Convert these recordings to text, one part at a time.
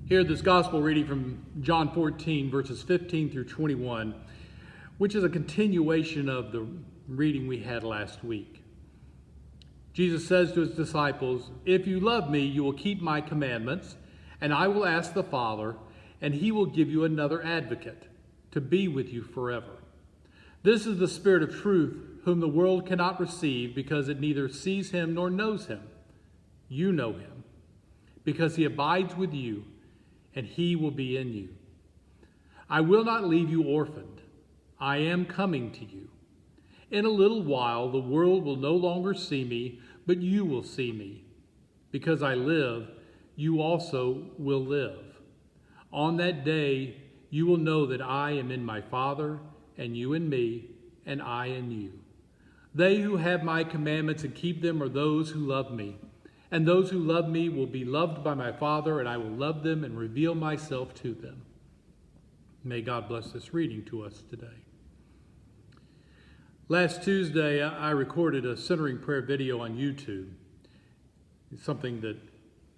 Hear this gospel reading from John 14, verses 15 through 21, which is a continuation of the reading we had last week. Jesus says to his disciples, "If you love me, you will keep my commandments, and I will ask the Father, and he will give you another advocate to be with you forever. This is the Spirit of truth, whom the world cannot receive because it neither sees him nor knows him. You know him, because he abides with you, and he will be in you. I will not leave you orphaned. I am coming to you. In a little while, the world will no longer see me, but you will see me. Because I live, you also will live. On that day, you will know that I am in my Father, and you in me, and I in you. They who have my commandments and keep them are those who love me. And those who love me will be loved by my Father, and I will love them and reveal myself to them." May God bless this reading to us today. Last Tuesday, I recorded a centering prayer video on YouTube. It's something that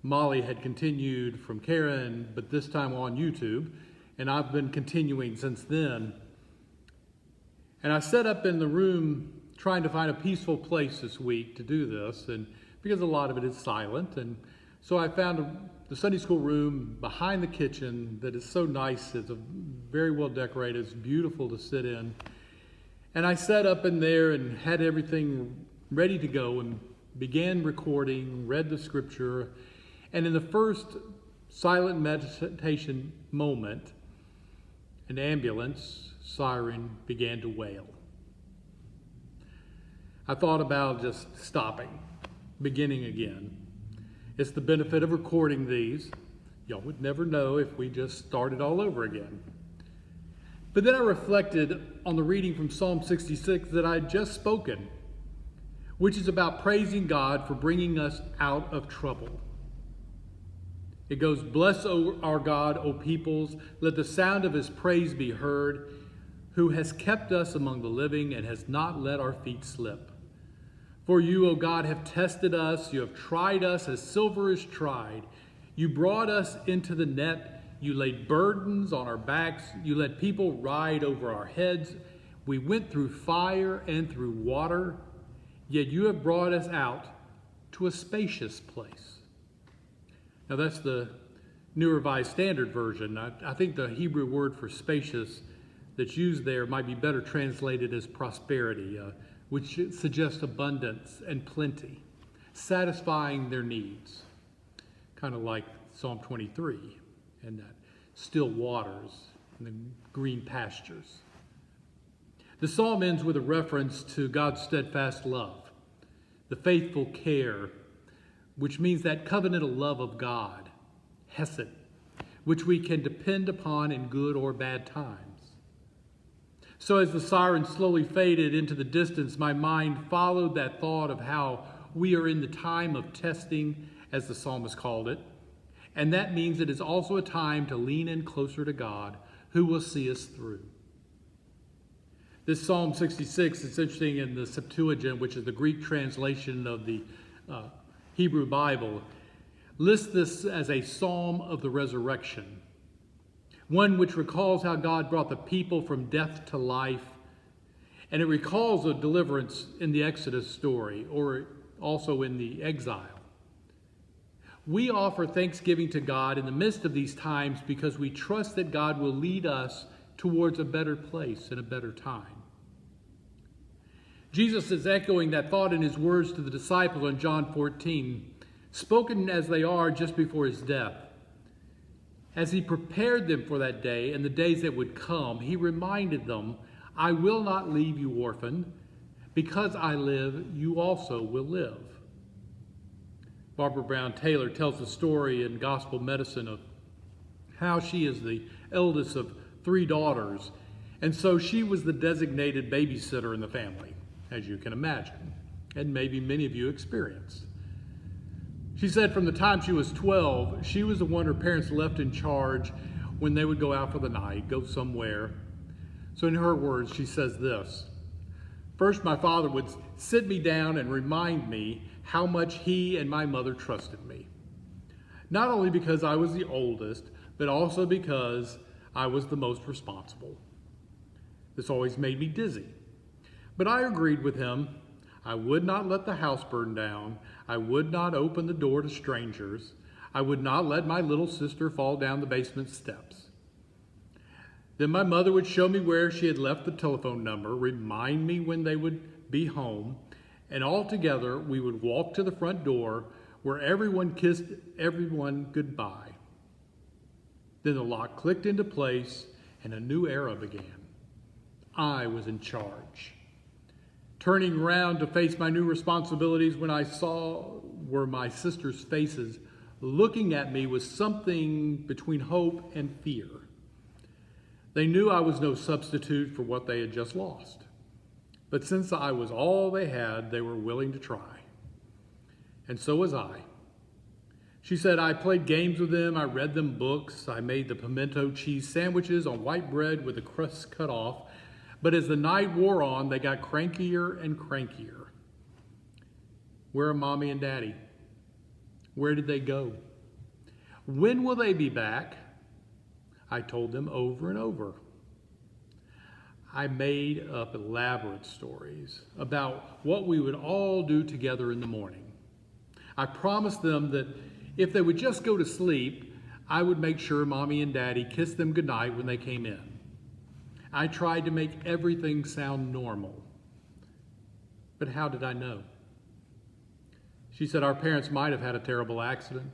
Molly had continued from Karen, but this time on YouTube, and I've been continuing since then. And I set up in the room trying to find a peaceful place this week to do this, and because a lot of it is silent. And so I found the Sunday school room behind the kitchen that is so nice. It's very well decorated. It's beautiful to sit in. And I sat up in there and had everything ready to go and began recording, read the scripture. And in the first silent meditation moment, an ambulance siren began to wail. I thought about just stopping, beginning again. It's the benefit of recording these. Y'all would never know if we just started all over again. But then I reflected on the reading from Psalm 66 that I had just spoken, which is about praising God for bringing us out of trouble. It goes, "Bless our God, O peoples, let the sound of his praise be heard, who has kept us among the living and has not let our feet slip. For you, O God, have tested us. You have tried us as silver is tried. You brought us into the net. You laid burdens on our backs. You let people ride over our heads. We went through fire and through water, yet you have brought us out to a spacious place." Now that's the New Revised Standard Version. I think the Hebrew word for spacious that's used there might be better translated as prosperity, which suggests abundance and plenty, satisfying their needs, kind of like Psalm 23 and that still waters and the green pastures. The psalm ends with a reference to God's steadfast love, the faithful care, which means that covenantal love of God, hesed, which we can depend upon in good or bad times. So as the siren slowly faded into the distance, my mind followed that thought of how we are in the time of testing, as the psalmist called it. And that means it is also a time to lean in closer to God, who will see us through. This Psalm 66, it's interesting, in the Septuagint, which is the Greek translation of the Hebrew Bible, lists this as a psalm of the resurrection. One which recalls how God brought the people from death to life. And it recalls a deliverance in the Exodus story, or also in the exile. We offer thanksgiving to God in the midst of these times because we trust that God will lead us towards a better place and a better time. Jesus is echoing that thought in his words to the disciples in John 14, spoken as they are just before his death. As he prepared them for that day and the days that would come, he reminded them, "I will not leave you orphaned. Because I live, you also will live." Barbara Brown Taylor tells the story in Gospel Medicine of how she is the eldest of 3 daughters, and so she was the designated babysitter in the family, as you can imagine, and maybe many of you experienced. She said from the time she was 12, she was the one her parents left in charge when they would go out for the night, go somewhere. So in her words, she says this: "First, my father would sit me down and remind me how much he and my mother trusted me. not only because I was the oldest, but also because I was the most responsible. This always made me dizzy. But I agreed with him. I would not let the house burn down. I would not open the door to strangers. I would not let my little sister fall down the basement steps. Then my mother would show me where she had left the telephone number, remind me when they would be home, and all together we would walk to the front door where everyone kissed everyone goodbye. Then the lock clicked into place and a new era began. I was in charge. Turning around to face my new responsibilities, when I saw were my sisters' faces looking at me with something between hope and fear. They knew I was no substitute for what they had just lost. But since I was all they had, they were willing to try. And so was I. She said I played games with them, I read them books, I made the pimento cheese sandwiches on white bread with the crust cut off. But as the night wore on, they got crankier and crankier. Where are Mommy and Daddy? Where did they go? When will they be back? I told them over and over. I made up elaborate stories about what we would all do together in the morning. I promised them that if they would just go to sleep, I would make sure Mommy and Daddy kissed them goodnight when they came in. I tried to make everything sound normal. But how did I know? She said our parents might have had a terrible accident.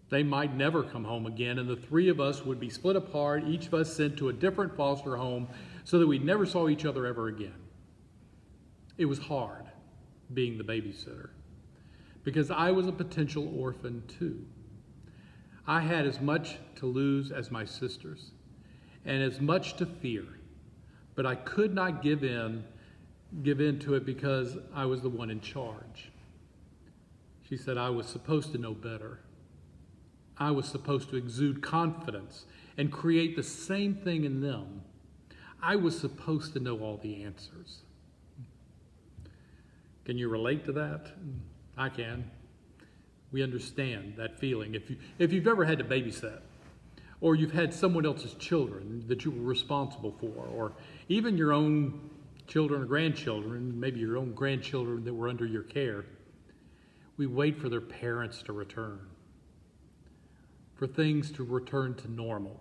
They might never come home again, and the three of us would be split apart, each of us sent to a different foster home so that we never saw each other ever again. It was hard being the babysitter because I was a potential orphan too. I had as much to lose as my sisters and as much to fear, but I could not give in to it because I was the one in charge. She said I was supposed to know better. I was supposed to exude confidence and create the same thing in them. I was supposed to know all the answers. Can you relate to that? I can. We understand that feeling. If you've ever had to babysit, or you've had someone else's children that you were responsible for, or even your own children or grandchildren, maybe your own grandchildren that were under your care, we wait for their parents to return, for things to return to normal.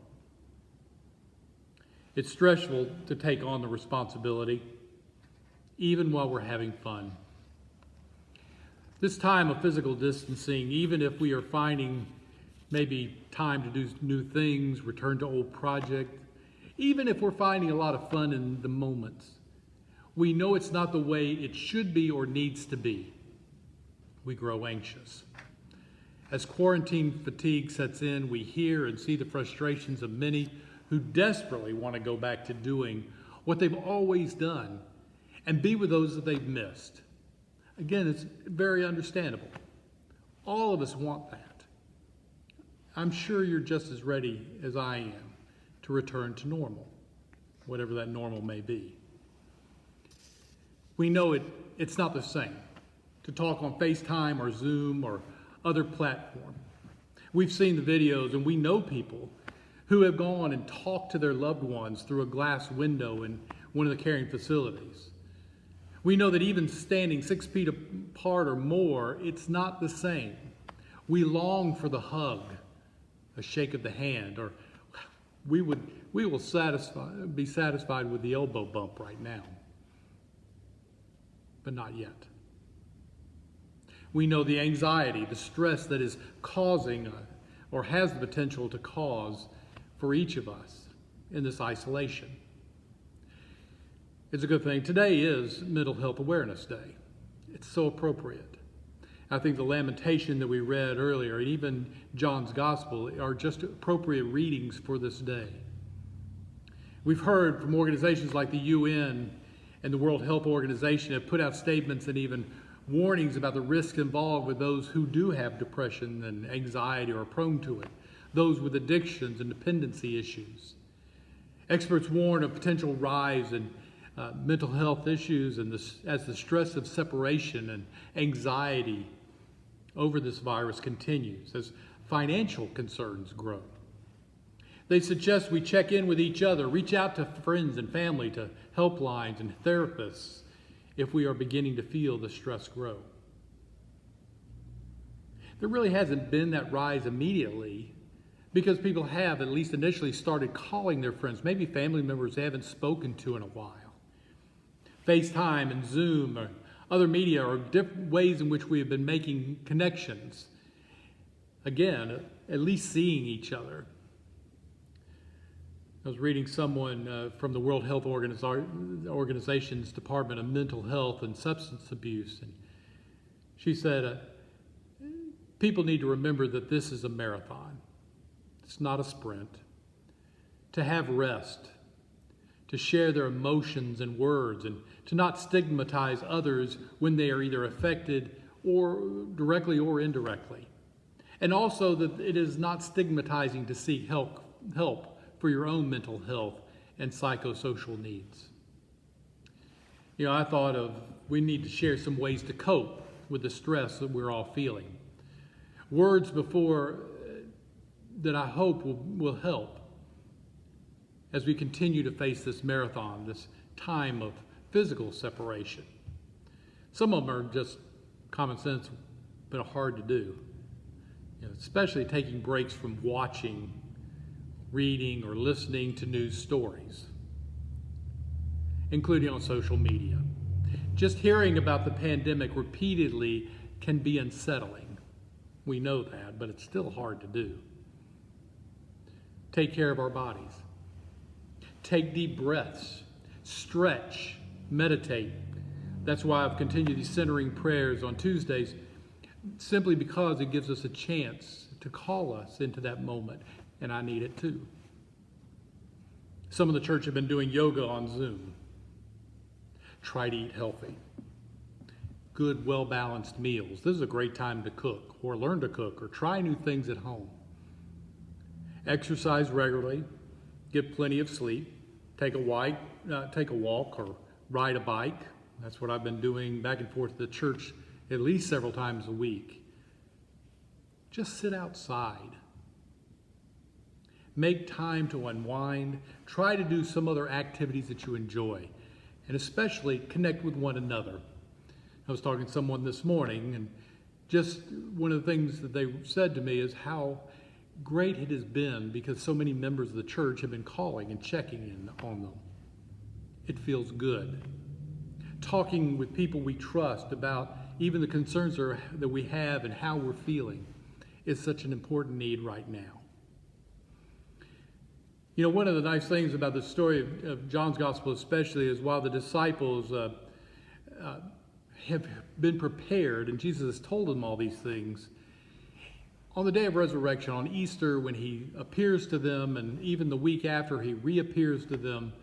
It's stressful to take on the responsibility, even while we're having fun. This time of physical distancing, even if we are finding maybe time to do new things, return to old projects, even if we're finding a lot of fun in the moments, we know it's not the way it should be or needs to be. We grow anxious. As quarantine fatigue sets in, we hear and see the frustrations of many who desperately want to go back to doing what they've always done and be with those that they've missed. Again, it's very understandable. All of us want that. I'm sure you're just as ready as I am to return to normal, whatever that normal may be. We know it's not the same to talk on FaceTime or Zoom or other platform. We've seen the videos and we know people who have gone and talked to their loved ones through a glass window in one of the caring facilities. We know that even standing 6 feet apart or more, it's not the same. We long for the hug, a shake of the hand, or we will be satisfied with the elbow bump right now, but not yet. We know the anxiety, the stress that is causing or has the potential to cause for each of us in this isolation. It's a good thing. Today is Mental Health Awareness Day. It's so appropriate. I think the lamentation that we read earlier, and even John's Gospel, are just appropriate readings for this day. We've heard from organizations like the UN and the World Health Organization have put out statements and even warnings about the risks involved with those who do have depression and anxiety or are prone to it, those with addictions and dependency issues. Experts warn of potential rise in mental health issues and as the stress of separation and anxiety over this virus continues, as financial concerns grow. They suggest we check in with each other, reach out to friends and family, to helplines and therapists if we are beginning to feel the stress grow. There really hasn't been that rise immediately because people have, at least initially, started calling their friends, maybe family members they haven't spoken to in a while. FaceTime and Zoom or other media are different ways in which we have been making connections. Again, at least seeing each other. I was reading someone from the World Health Organization's Department of Mental Health and Substance Abuse, and she said, people need to remember that this is a marathon. It's not a sprint. To have rest, to share their emotions and words, and to not stigmatize others when they are either affected or directly or indirectly. And also that it is not stigmatizing to seek help for your own mental health and psychosocial needs. You know, I thought we need to share some ways to cope with the stress that we're all feeling. Words before that I hope will help as we continue to face this marathon, this time of physical separation. Some of them are just common sense, but hard to do. You know, especially taking breaks from watching, reading, or listening to news stories, including on social media. Just hearing about the pandemic repeatedly can be unsettling. We know that, but it's still hard to do. Take care of our bodies. Take deep breaths. Stretch. Meditate. That's why I've continued these centering prayers on Tuesdays, simply because it gives us a chance to call us into that moment, and I need it too. Some of the church have been doing yoga on Zoom. Try to eat healthy. Good, well-balanced meals. This is a great time to cook, or learn to cook, or try new things at home. Exercise regularly. Get plenty of sleep. Take a walk or ride a bike. That's what I've been doing back and forth to the church at least several times a week. Just sit outside. Make time to unwind. Try to do some other activities that you enjoy, and especially connect with one another. I was talking to someone this morning, and just one of the things that they said to me is how great it has been because so many members of the church have been calling and checking in on them. It feels good. Talking with people we trust about even the concerns that we have and how we're feeling is such an important need right now. You know, one of the nice things about the story of John's Gospel especially is while the disciples have been prepared and Jesus has told them all these things, on the day of resurrection, on Easter, when he appears to them, and even the week after he reappears to them,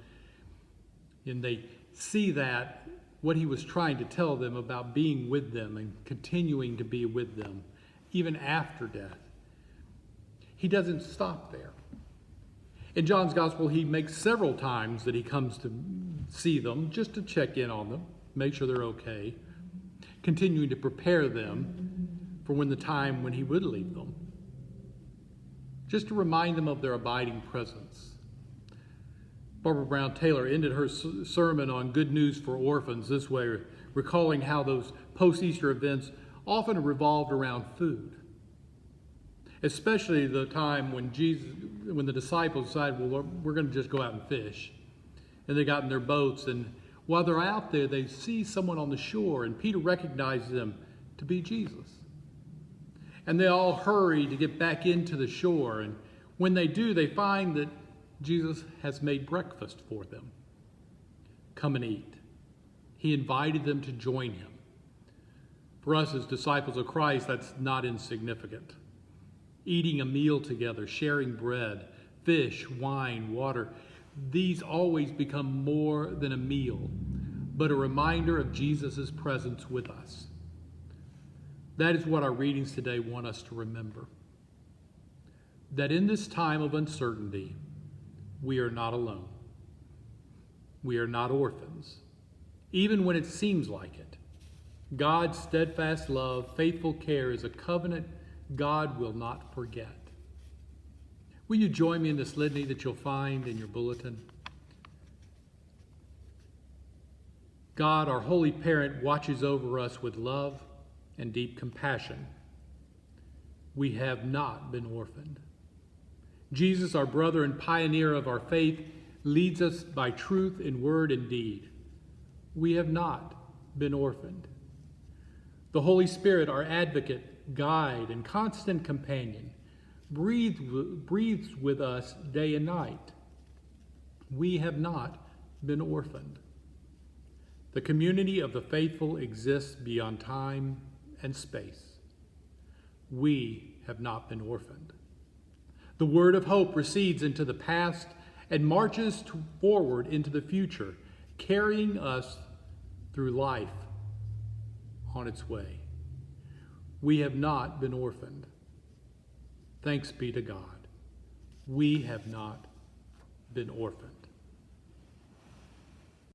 and they see that what he was trying to tell them about being with them and continuing to be with them, even after death, he doesn't stop there. In John's Gospel, he makes several times that he comes to see them, just to check in on them, make sure they're okay, continuing to prepare them for when the time when he would leave them, just to remind them of their abiding presence. Barbara Brown Taylor ended her sermon on Good News for Orphans this way, recalling how those post-Easter events often revolved around food, especially the time when the disciples decided, well, we're going to just go out and fish. And they got in their boats, and while they're out there, they see someone on the shore, and Peter recognizes them to be Jesus. And they all hurry to get back into the shore. And when they do, they find that Jesus has made breakfast for them. Come and eat. He invited them to join him. For us as disciples of Christ, that's not insignificant. Eating a meal together, sharing bread, fish, wine, water, these always become more than a meal, but a reminder of Jesus' presence with us. That is what our readings today want us to remember. That in this time of uncertainty, we are not alone. We are not orphans, even when it seems like it. God's steadfast love, faithful care is a covenant God will not forget. Will you join me in this litany that you'll find in your bulletin? God, our holy parent, watches over us with love and deep compassion. We have not been orphaned. Jesus, our brother and pioneer of our faith, leads us by truth in word and deed. We have not been orphaned. The Holy Spirit, our advocate, guide, and constant companion, breathes with us day and night. We have not been orphaned. The community of the faithful exists beyond time and space. We have not been orphaned. The word of hope recedes into the past and marches forward into the future, carrying us through life on its way. We have not been orphaned. Thanks be to God. We have not been orphaned.